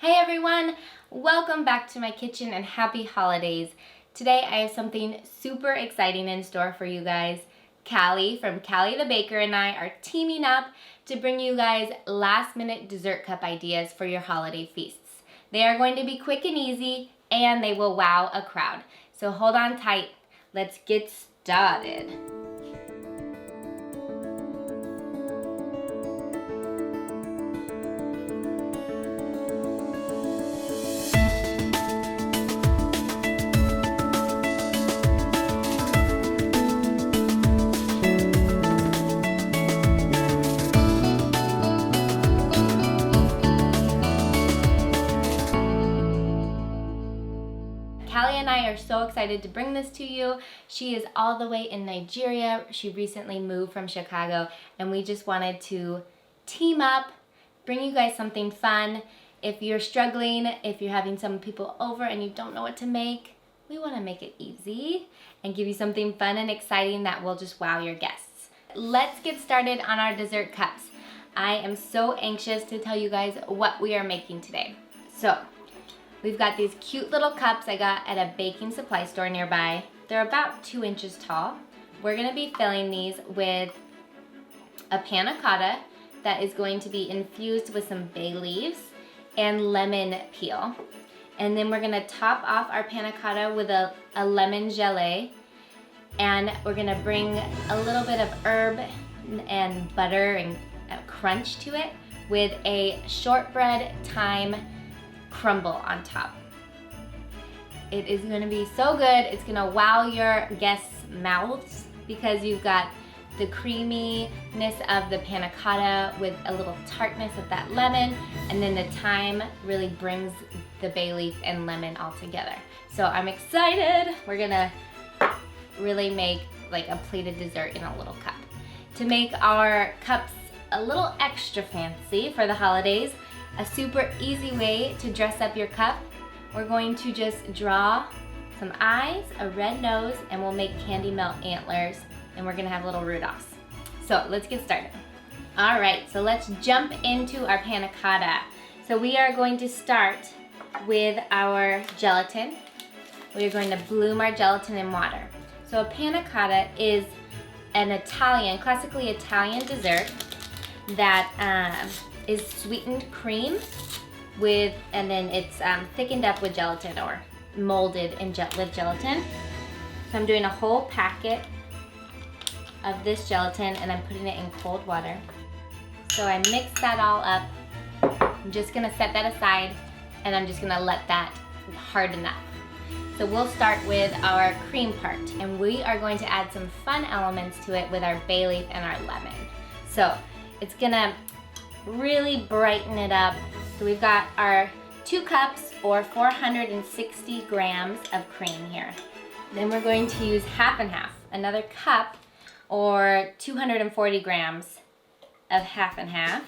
Hey everyone, welcome back to my kitchen and happy holidays. Today I have something super exciting in store for you guys. Callie from Callie the Baker and I are teaming up to bring you guys last minute dessert cup ideas for your holiday feasts. They are going to be quick and easy and they will wow a crowd. So hold on tight, let's get started. Callie and I are so excited to bring this to you. She is all the way in Nigeria. She recently moved from Chicago and we just wanted to team up, bring you guys something fun. If you're struggling, if you're having some people over and you don't know what to make, we want to make it easy and give you something fun and exciting that will just wow your guests. Let's get started on our dessert cups. I am so anxious to tell you guys what we are making today. So, we've got these cute little cups I got at a baking supply store nearby. They're about 2 inches tall. We're gonna be filling these with a panna cotta that is going to be infused with some bay leaves and lemon peel. And then we're gonna top off our panna cotta with a lemon gelee. And we're gonna bring a little bit of herb and butter and crunch to it with a shortbread thyme crumble on top. It is going to be so good. It's going to wow your guests' mouths because you've got the creaminess of the panna cotta with a little tartness of that lemon, and then the thyme really brings the bay leaf and lemon all together. So I'm excited. We're going to really make like a plated dessert in a little cup. To make our cups a little extra fancy for the holidays, a super easy way to dress up your cup, we're going to just draw some eyes, a red nose, and we'll make candy melt antlers, and we're gonna have little Rudolphs. So let's get started. All right, so let's jump into our panna cotta. So we are going to start with our gelatin. We are going to bloom our gelatin in water. So a panna cotta is an Italian, classically Italian dessert that is sweetened cream with, and then it's thickened up with gelatin or molded in with gelatin. So I'm doing a whole packet of this gelatin and I'm putting it in cold water. So I mix that all up. I'm just gonna set that aside and I'm just gonna let that harden up. So we'll start with our cream part and we are going to add some fun elements to it with our bay leaf and our lemon. So it's gonna really brighten it up. So we've got our 2 cups or 460 grams of cream here. Then we're going to use half and half, another cup or 240 grams of half and half.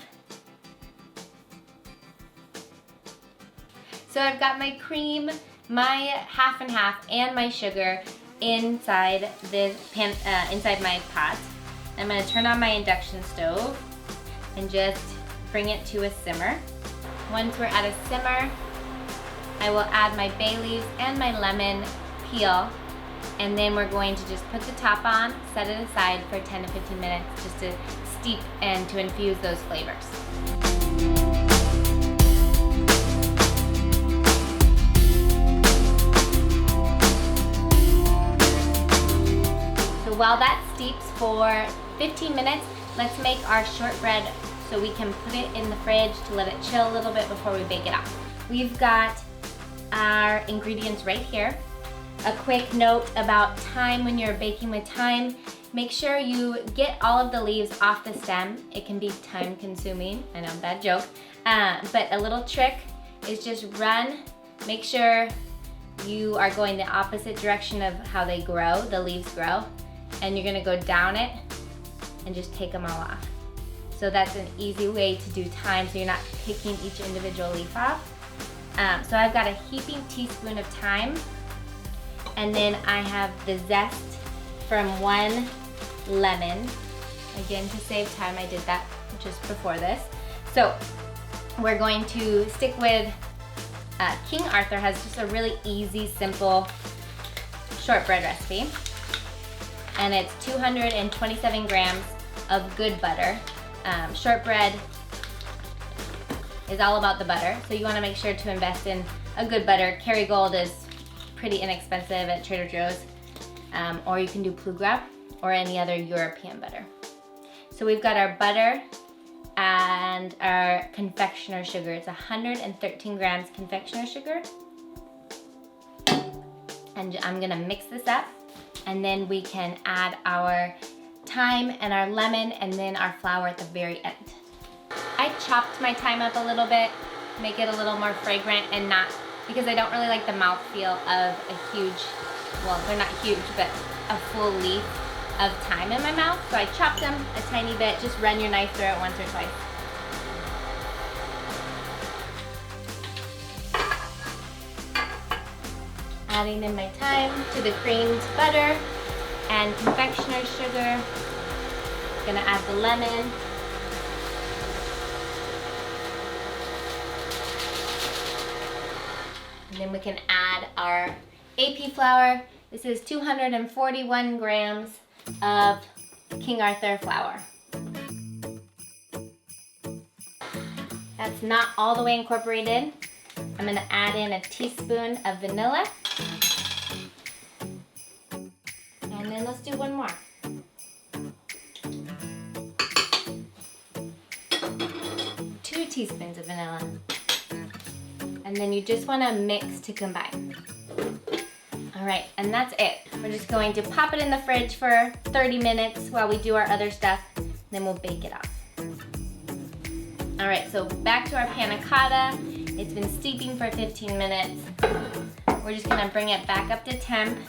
So I've got my cream, my half and half, and my sugar inside this inside my pot. I'm gonna turn on my induction stove and just bring it to a simmer. Once we're at a simmer, I will add my bay leaves and my lemon peel, and then we're going to just put the top on, set it aside for 10 to 15 minutes just to steep and to infuse those flavors. So while that steeps for 15 minutes, let's make our shortbread so we can put it in the fridge to let it chill a little bit before we bake it up. We've got our ingredients right here. A quick note about thyme when you're baking with thyme. Make sure you get all of the leaves off the stem. It can be time consuming, I know, bad joke. But a little trick is just make sure you are going the opposite direction of how they grow, the leaves grow, and you're gonna go down it and just take them all off. So that's an easy way to do thyme so you're not picking each individual leaf off. So I've got a heaping teaspoon of thyme, and then I have the zest from 1 lemon. Again, to save time, I did that just before this. So we're going to stick with King Arthur has just a really easy, simple shortbread recipe. And it's 227 grams of good butter. Shortbread is all about the butter, so you want to make sure to invest in a good butter. Kerrygold is pretty inexpensive at Trader Joe's, or you can do Plugrab or any other European butter. So we've got our butter and our confectioner sugar. It's 113 grams confectioner sugar. And I'm gonna mix this up, and then we can add our thyme and our lemon and then our flour at the very end. I chopped my thyme up a little bit, make it a little more fragrant, and not, because I don't really like the mouthfeel of a huge, well, they're not huge, but a full leaf of thyme in my mouth. So I chopped them a tiny bit, just run your knife through it once or twice. Adding in my thyme to the creamed butter and confectioner sugar. Gonna add the lemon. And then we can add our AP flour. This is 241 grams of King Arthur flour. That's not all the way incorporated. I'm gonna add in a teaspoon of vanilla. And then let's do one more. 2 teaspoons of vanilla. And then you just want to mix to combine. All right, and that's it. We're just going to pop it in the fridge for 30 minutes while we do our other stuff, then we'll bake it off. All right, so back to our panna cotta. It's been steeping for 15 minutes. We're just gonna bring it back up to temp,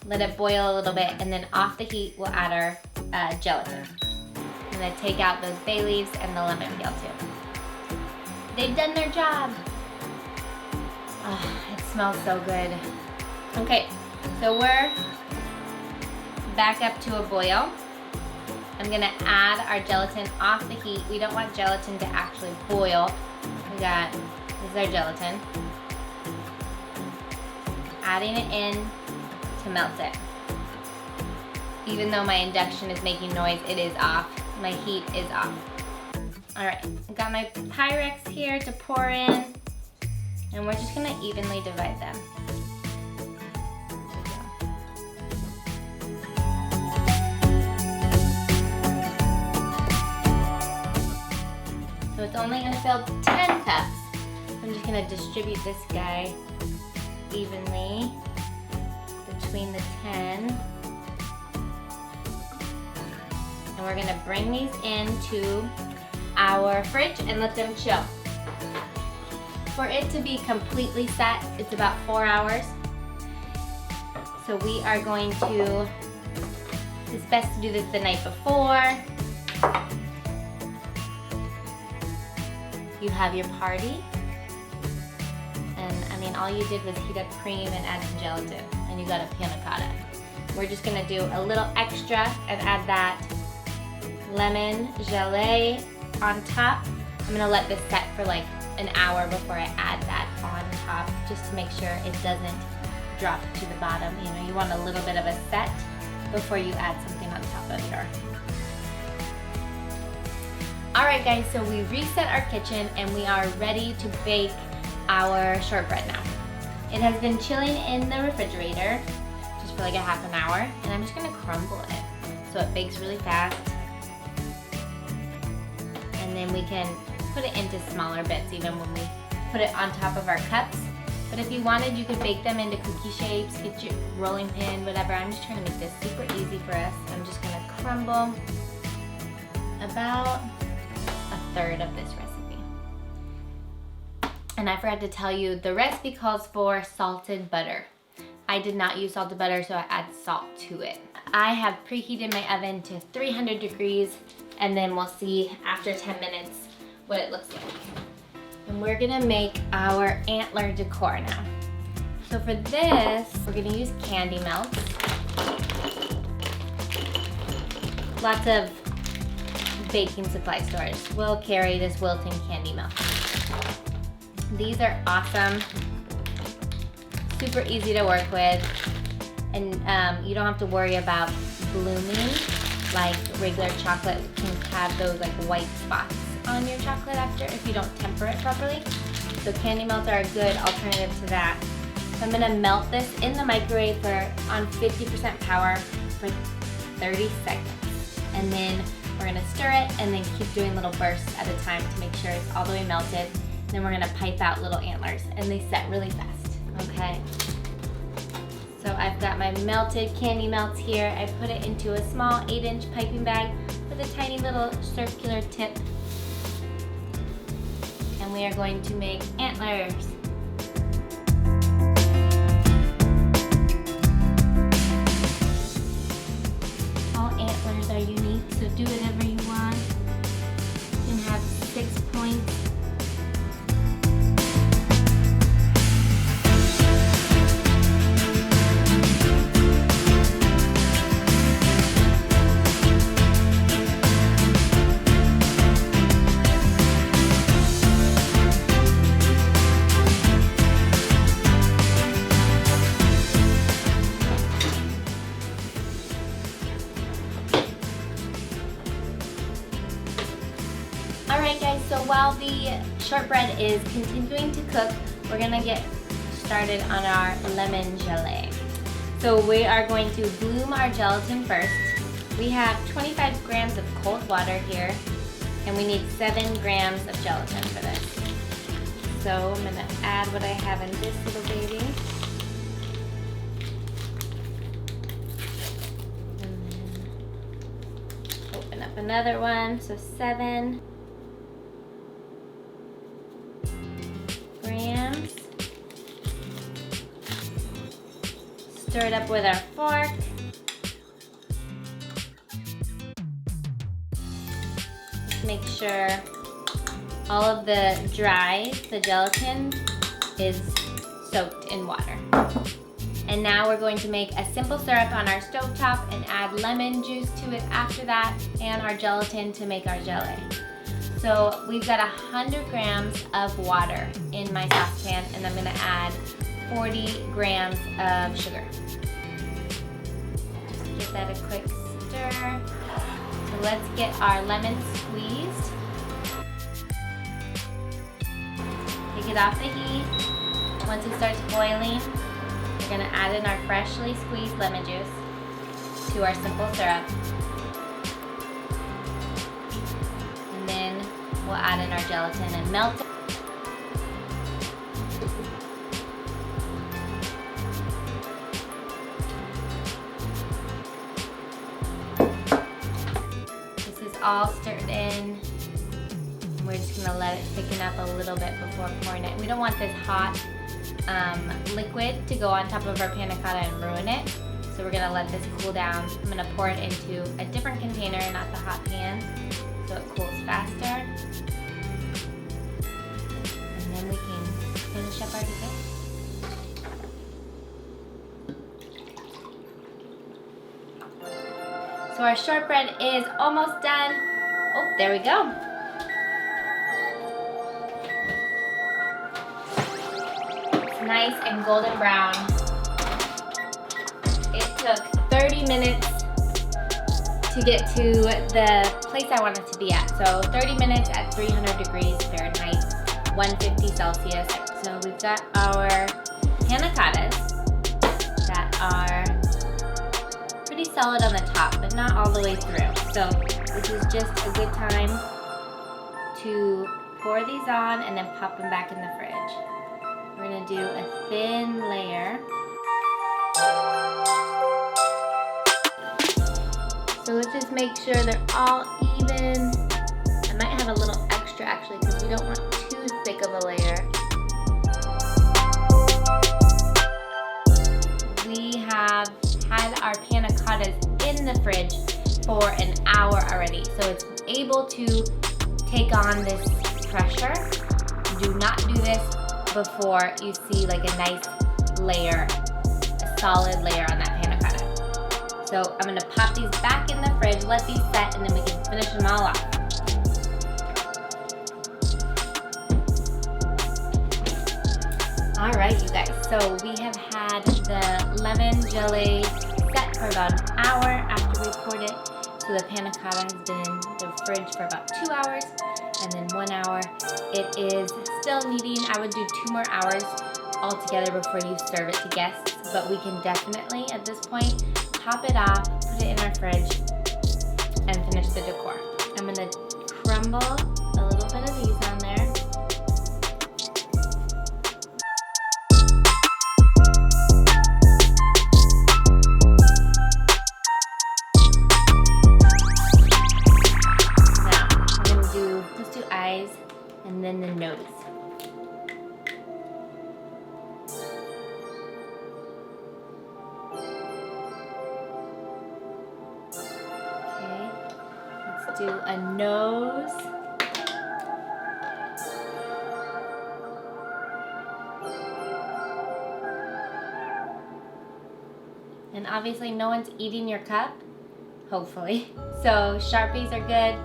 let it boil a little bit, and then off the heat, we'll add our gelatin. I'm gonna take out those bay leaves and the lemon peel too. They've done their job. Oh, it smells so good. Okay, so we're back up to a boil. I'm gonna add our gelatin off the heat. We don't want gelatin to actually boil. This is our gelatin. Adding it in to melt it. Even though my induction is making noise, it is off. My heat is off. All right, I've got my Pyrex here to pour in, and we're just gonna evenly divide them. So it's only gonna fill 10 cups. I'm just gonna distribute this guy evenly between the 10. And we're gonna bring these into our fridge and let them chill. For it to be completely set, it's about 4 hours. So we are going to, it's best to do this the night before. You have your party. And I mean, all you did was heat up cream and add some gelatin, and you got a panna cotta. We're just gonna do a little extra and add that lemon gelée on top. I'm gonna let this set for like an hour before I add that on top, just to make sure it doesn't drop to the bottom. You know, you want a little bit of a set before you add something on top of your. All right guys, so we reset our kitchen and we are ready to bake our shortbread now. It has been chilling in the refrigerator just for like a half an hour, and I'm just gonna crumble it so it bakes really fast. And then we can put it into smaller bits even when we put it on top of our cups. But if you wanted, you could bake them into cookie shapes, get your rolling pin, whatever. I'm just trying to make this super easy for us. I'm just gonna crumble about a third of this recipe. And I forgot to tell you, the recipe calls for salted butter. I did not use salted butter, so I add salt to it. I have preheated my oven to 300 degrees, and then we'll see after 10 minutes what it looks like. And we're gonna make our antler decor now. So for this, we're gonna use candy melt. Lots of baking supply stores will carry this Wilton candy melt. These are awesome, super easy to work with, and you don't have to worry about blooming like regular chocolate can have those like white spots on your chocolate after if you don't temper it properly. So candy melts are a good alternative to that. So I'm gonna melt this in the microwave on 50% power for 30 seconds. And then we're gonna stir it and then keep doing little bursts at a time to make sure it's all the way melted. Then we're gonna pipe out little antlers and they set really fast, okay? So I've got my melted candy melts here. I put it into a small 8-inch piping bag with a tiny little circular tip. And we are going to make antlers. All antlers are unique, so do whatever you want. You can have 6 points. Alright guys, so while the shortbread is continuing to cook, we're gonna get started on our lemon gelée. So we are going to bloom our gelatin first. We have 25 grams of cold water here, and we need 7 grams of gelatin for this. So I'm gonna add what I have in this little baby. And then open up another one, so 7 grams. Stir it up with our fork. Just make sure all of the gelatin is soaked in water. And now we're going to make a simple syrup on our stovetop and add lemon juice to it after that and our gelatin to make our gelée. So we've got 100 grams of water in my saucepan, and I'm gonna add 40 grams of sugar. Just give that a quick stir. So let's get our lemon squeezed. Take it off the heat. Once it starts boiling, we're gonna add in our freshly squeezed lemon juice to our simple syrup. We'll add in our gelatin and melt it. This is all stirred in. We're just gonna let it thicken up a little bit before pouring it. We don't want this hot liquid to go on top of our panna cotta and ruin it. So we're gonna let this cool down. I'm gonna pour it into a different container, not the hot pan, so it cools faster. And then we can finish up our dessert. So our shortbread is almost done. Oh, there we go. It's nice and golden brown. It took 30 minutes to get to the place I wanted to be at. So 30 minutes at 300 degrees Fahrenheit, 150 Celsius. So we've got our panna cottas that are pretty solid on the top, but not all the way through. So this is just a good time to pour these on and then pop them back in the fridge. We're gonna do a thin layer. So let's just make sure they're all even. I might have a little extra actually because we don't want too thick of a layer. We have had our panna cottas in the fridge for an hour already, so it's able to take on this pressure. Do not do this before you see like a nice layer, a solid layer on that panna cotta. So I'm gonna pop these back in the fridge, let these set, and then we can finish them all off. All right, you guys, so we have had the lemon gelee set for about an hour after we poured it. So the panna cotta has been in the fridge for about 2 hours, and then 1 hour. It is still needing, I would do 2 more hours altogether before you serve it to guests, but we can definitely, at this point, top it off, put it in our fridge, and finish the decor. I'm gonna crumble a little bit of these on there. Let's do eyes and then the nose. Okay, let's do a nose. And obviously no one's eating your cup, hopefully. So Sharpies are good.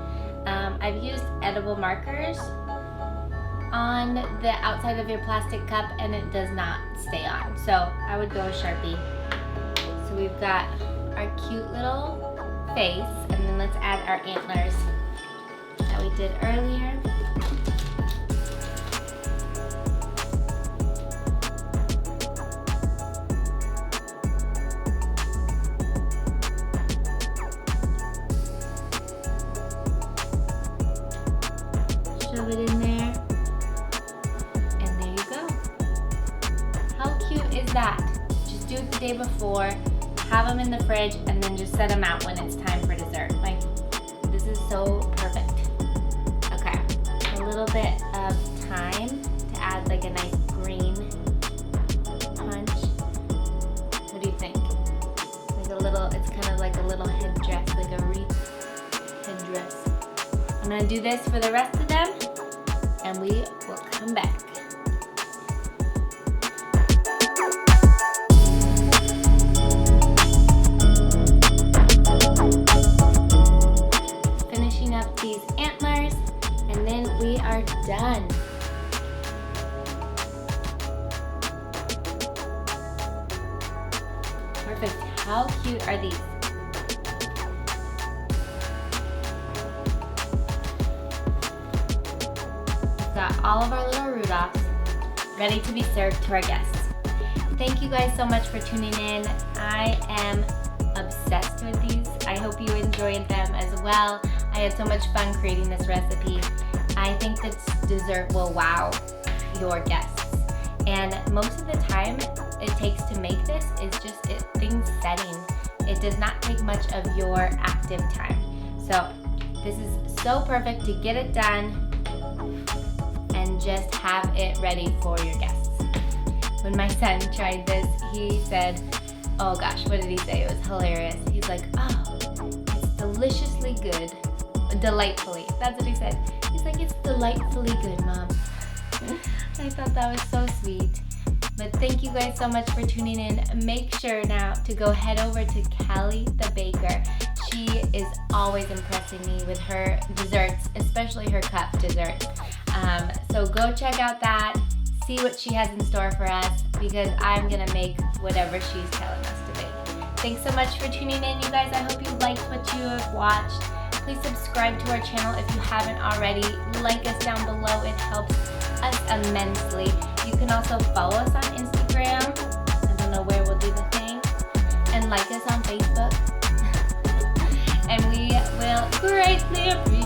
I've used edible markers on the outside of your plastic cup and it does not stay on. So I would go with Sharpie. So we've got our cute little face, and then let's add our antlers that we did earlier. Shove it in there, and there you go. How cute is that? Just do it the day before, have them in the fridge, and then just set them out when it's time for dessert. Like, this is so perfect. Okay, a little bit of thyme to add like a nice green punch. What do you think? Like a little, it's kind of like a little headdress, like a wreath headdress. I'm gonna do this for the rest of them, and we will come back. Finishing up these antlers, and then we are done. Perfect. How cute are these? Got all of our little Rudolphs ready to be served to our guests. Thank you guys so much for tuning in. I am obsessed with these. I hope you enjoyed them as well. I had so much fun creating this recipe. I think this dessert will wow your guests. And most of the time it takes to make this is just things setting. It does not take much of your active time. So this is so perfect to get it done and just have it ready for your guests. When my son tried this, he said, oh gosh, what did he say? It was hilarious. He's like, oh, it's deliciously good. Delightfully. That's what he said. He's like, it's delightfully good, Mom. I thought that was so sweet. But thank you guys so much for tuning in. Make sure now to go head over to Callie the baker. She is always impressing me with her desserts, especially her cup desserts. So go check out that, see what she has in store for us, because I'm gonna make whatever she's telling us to make. Thanks so much for tuning in, you guys. I hope you liked what you have watched. Please subscribe to our channel if you haven't already. Like us down below, it helps us immensely. You can also follow us on Instagram. I don't know where we'll do the thing. And like us on Facebook. And we will greatly appreciate